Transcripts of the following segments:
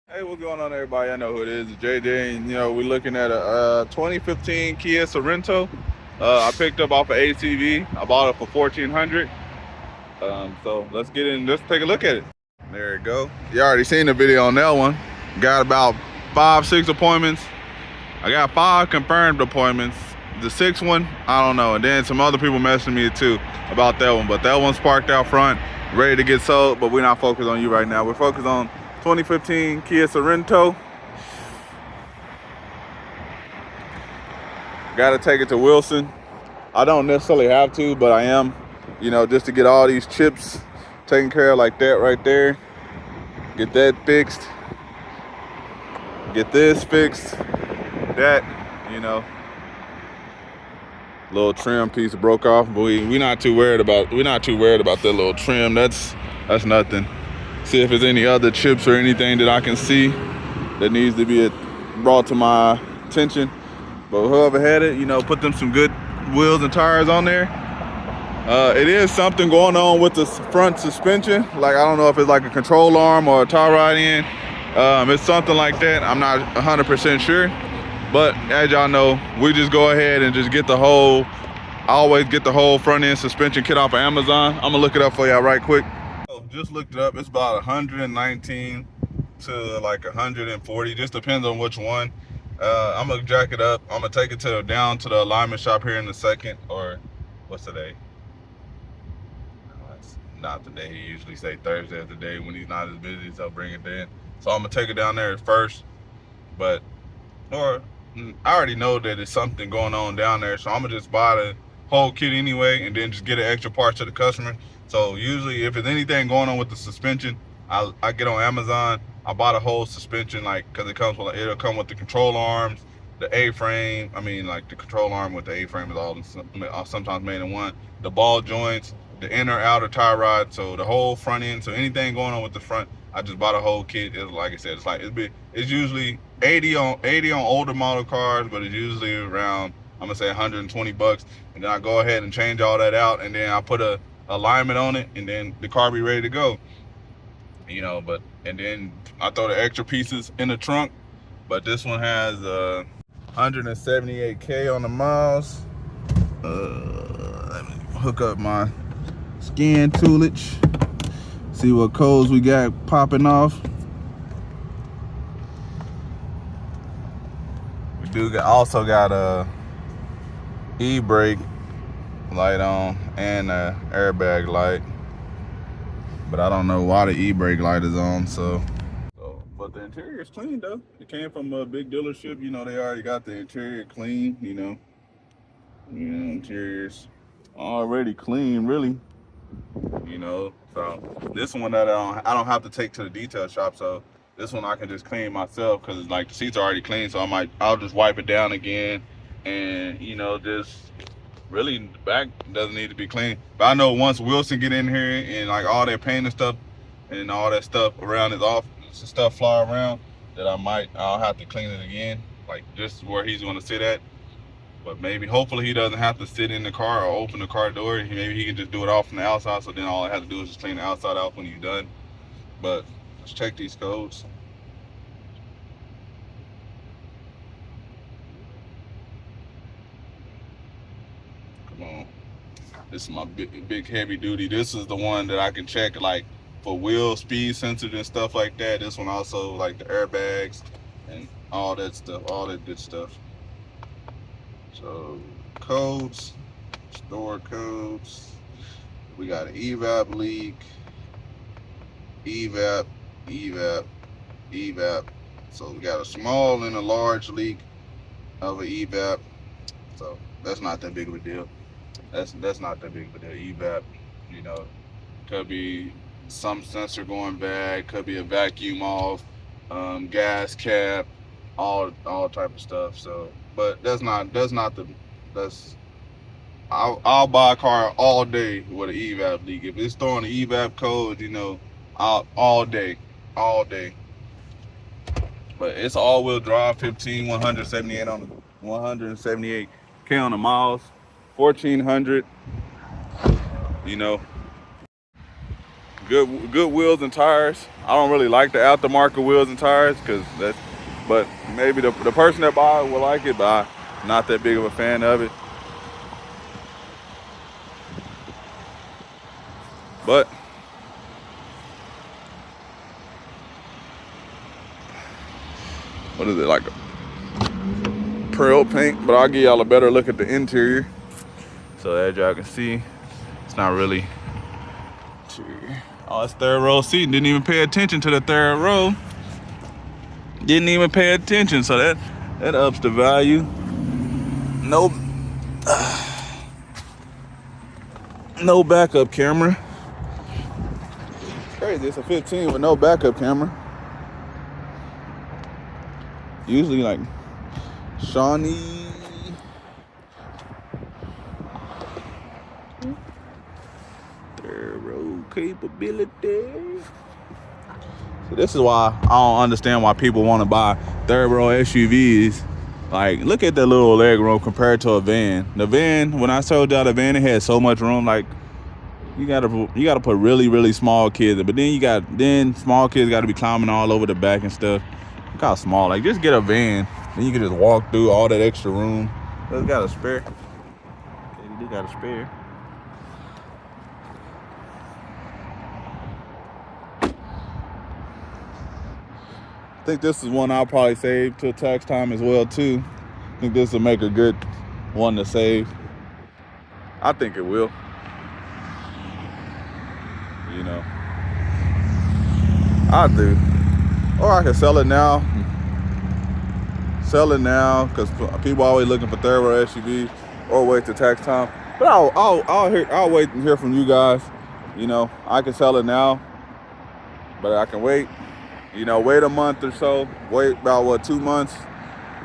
Hey, what's going on, everybody? I know who it is. It's JJ, and we're looking at a 2015 Kia Sorento. I picked up off of ACV. I bought it for 1,400. So let's get in. Let's take a look at it. There you go. You already seen the video on that one. Got about 5, 6 appointments. I got 5 confirmed appointments. The 6th one, I don't know. And then some other people messaging me too about that one. But that one's parked out front, ready to get sold. But we're not focused on you right now. We're focused on 2015 Kia Sorento. Got to take it to Wilson. I don't necessarily have to, but I am, just to get all these chips taken care of like that right there. Get that fixed. Get this fixed. That, little trim piece broke off, but we're not too worried about that little trim. That's nothing. See if there's any other chips or anything that I can see that needs to be brought to my attention. But whoever had it, put them some good wheels and tires on there. It is something going on with the front suspension. Like, I don't know if it's like a control arm or a tie rod end. It's something like that. I'm not 100% sure. But as y'all know, we just go ahead and just get the whole, I always get the whole front end suspension kit off of Amazon. I'm gonna look it up for y'all right quick. Just looked it up. It's about 119 to like 140. Just depends on which one. I'm gonna jack it up. I'm gonna take it down to the alignment shop here in a second. Or what's today? No, it's not today. He usually say Thursday is the day when he's not as busy, so I'll bring it in. So I'm gonna take it down there first. But I already know that there's something going on down there, so I'm gonna just buy the whole kit anyway, and then just get an extra part to the customer. So usually, if there's anything going on with the suspension, I get on Amazon. I buy the whole suspension, like, because it'll come with the control arms, the A-frame. I mean, like, the control arm with the A-frame is all sometimes made in one. The ball joints, the inner outer tie rod, so the whole front end. So anything going on with the front, I just bought a whole kit. It's like I said, it's usually 80 on older model cars, but it's usually around, I'm gonna say, $120. And then I go ahead and change all that out, and then I put a alignment on it, and then the car be ready to go. And then I throw the extra pieces in the trunk. But this one has 178K on the miles. Let me hook up my scan toolage. See what codes we got popping off. We also got a e-brake light on and a airbag light. But I don't know why the e-brake light is on, but the interior is clean though. It came from a big dealership, they already got the interior clean, interior's already clean, really. So this one that I don't have to take to the detail shop, so this one I can just clean myself, because like the seats are already clean, so I'll just wipe it down again, and just really the back doesn't need to be clean. But I know once Wilson get in here and like all that paint and stuff and all that stuff around his office, stuff fly around, that I'll have to clean it again, like just where he's gonna sit at. But hopefully he doesn't have to sit in the car or open the car door. Maybe he can just do it off from the outside, so then all I have to do is just clean the outside out when he's done. But let's check these codes. Come on. This is my big heavy duty. This is the one that I can check, like, for wheel speed sensors and stuff like that. This one also, like the airbags and all that stuff, all that good stuff. So codes, store codes. We got an EVAP leak, EVAP, EVAP, EVAP. So we got a small and a large leak of an EVAP. So that's not that big of a deal. That's not that big of a deal. EVAP, could be some sensor going bad, could be a vacuum off, gas cap, all type of stuff. So, but I'll buy a car all day with an EVAP leak. If it's throwing an EVAP code, all day. But it's all-wheel drive, 178 on the 178K on the miles, 1,400. good wheels and tires. I don't really like the aftermarket wheels and tires but maybe the person that buys it will like it, but I'm not that big of a fan of it. But what is it, like a pearl paint? But I'll give y'all a better look at the interior. So as y'all can see, it's not really. Oh, it's third row seating. Didn't even pay attention to the third row. Didn't even pay attention, so that ups the value. No, no backup camera. It's crazy. It's a 15 with no backup camera. Usually like Shawnee. Third row capability. So this is why I don't understand why people want to buy third row SUVs. Like, look at the little leg room compared to a van. The van, when I told y'all the van, it had so much room. Like, you gotta put really small kids in. But then small kids got to be climbing all over the back and stuff. Look how small. Like, just get a van, then you can just walk through all that extra room. It's got a spare. Okay, you do got a spare. I think this is one I'll probably save till tax time as well too. I think this will make a good one to save. I think it will. You know, I do. Or I can sell it now. Sell it now, because people are always looking for third row SUVs, or wait till tax time. But I'll wait and hear from you guys. You know, I can sell it now, but I can wait. You know, wait a month or so. Wait about 2 months.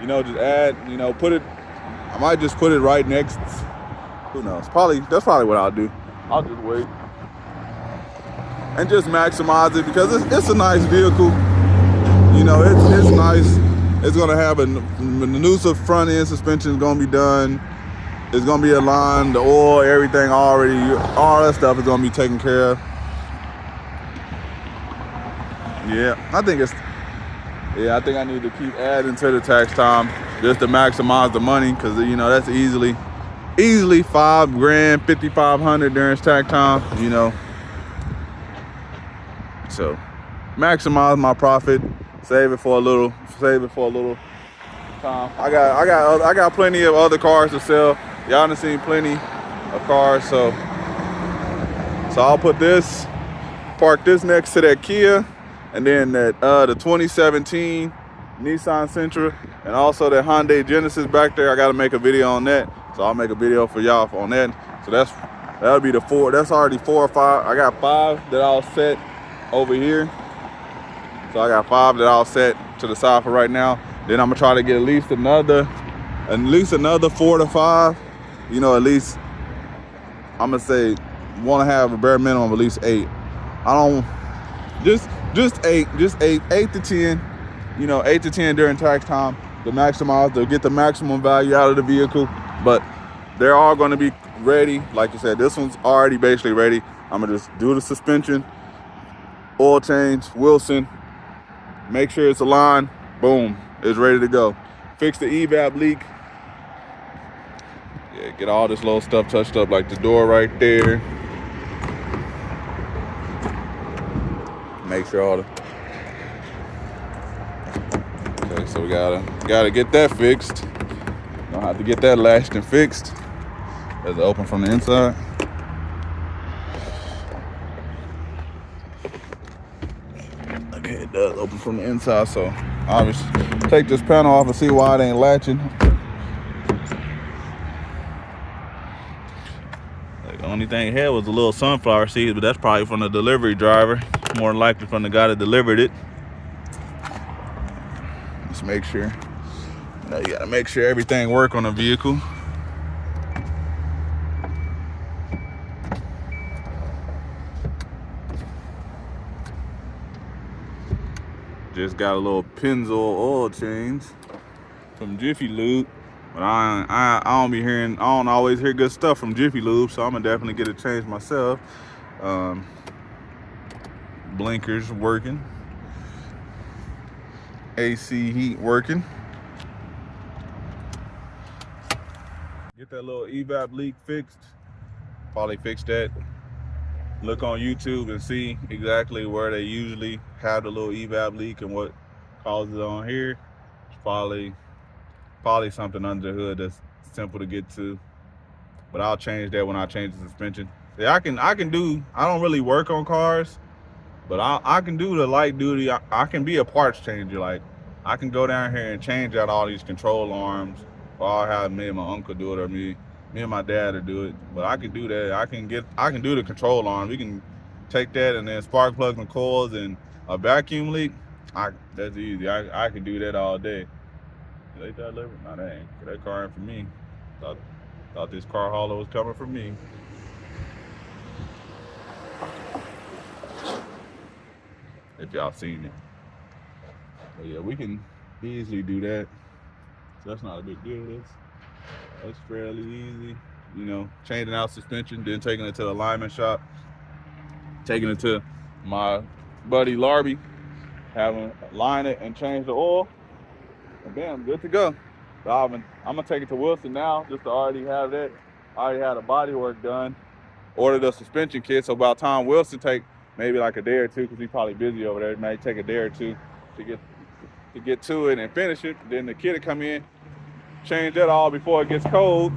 You know, just add. You know, I might just put it right next. Who knows? That's probably what I'll do. I'll just wait and just maximize it, because it's a nice vehicle. You know, it's nice. It's gonna have a new front end suspension is gonna be done. It's gonna be aligned, the oil, everything all that stuff is gonna be taken care of. Yeah, I think I need to keep adding to the tax time just to maximize the money, because you know that's easily $5 grand, $5,500 during tax time. You know, so maximize my profit, save it for a little time. I got plenty of other cars to sell. Y'all done seen plenty of cars, so I'll park this next to that Kia. And then the 2017 Nissan Sentra, and also that Hyundai Genesis back there. I got to make a video on that, so I'll make a video for y'all on that. So that'll be the 4. That's already 4 or 5. I got 5 that I'll set over here. So I got 5 that I'll set to the side for right now. Then I'm gonna try to get at least another 4 to 5. You know, at least I'm gonna say want to have a bare minimum of at least 8. I don't just 8 to 10. You know, 8 to 10 during tax time to get the maximum value out of the vehicle. But they're all going to be ready. Like you said, this one's already basically ready. I'm gonna just do the suspension, oil change, Wilson, make sure it's aligned. Boom, it's ready to go. Fix the EVAP leak. Yeah, get all this little stuff touched up, like the door right there. Make sure all the. Okay, so we gotta get that fixed. Gonna have to get that latched and fixed. Does it open from the inside? Okay, it does open from the inside. So obviously, take this panel off and see why it ain't latching. The only thing it had was a little sunflower seeds, but that's probably from the delivery driver. More than likely from the guy that delivered it. Just make sure. You know, you gotta make sure everything work on the vehicle. Just got a little Pennzoil oil change from Jiffy Lube. But I don't always hear good stuff from Jiffy Lube, so I'm gonna definitely get it changed myself. blinkers working, AC heat working. Get that little EVAP leak fixed. Probably fix that. Look on YouTube and see exactly where they usually have the little EVAP leak and what causes it on here. It's probably something under the hood that's simple to get to. But I'll change that when I change the suspension. Yeah, I don't really work on cars, but I can do the light duty. I can be a parts changer. Like, I can go down here and change out all these control arms, or I'll have me and my uncle do it, or me and my dad will do it. But I can do that. I can do the control arm. We can take that and then spark plugs and coils and a vacuum leak. That's easy. I can do that all day. They delivered? No, they ain't. That car ain't for me. Thought this car hauler was coming for me. If y'all seen it. But yeah, we can easily do that. So that's not a big deal. That's fairly easy. You know, changing out suspension, then taking it to the alignment shop, taking it to my buddy Larby, having line it and change the oil, and bam, good to go. So I'm gonna take it to Wilson now, just to already have that. I already had the body work done. Ordered a suspension kit, so by the time Wilson take maybe like a day or two, because he's probably busy over there, it may take a day or two to get to it and finish it. Then the kid will come in, change that all before it gets cold,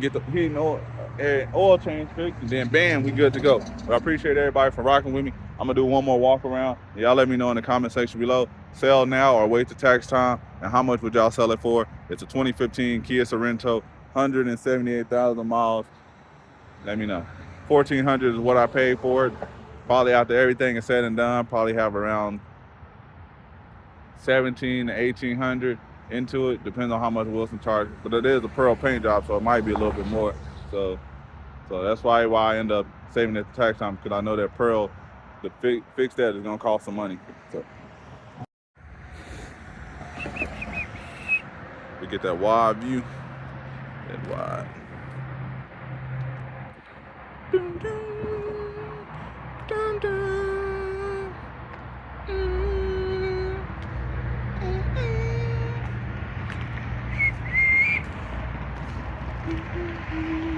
get the heating oil change fixed, and then bam, we good to go. But I appreciate everybody for rocking with me. I'm gonna do one more walk around. Y'all let me know in the comment section below, sell now or wait till tax time, and how much would y'all sell it for? It's a 2015 Kia Sorento, 178,000 miles. Let me know. $1,400 is what I paid for it. Probably after everything is said and done, probably have around $1,700 to $1,800 into it. Depends on how much Wilson charged. But it is a pearl paint job, so it might be a little bit more. So that's why I end up saving it to tax time, because I know that pearl, to fix that is gonna cost some money. So we get that wide view. That wide. Dun, dun, dun, dun. Mm-hmm.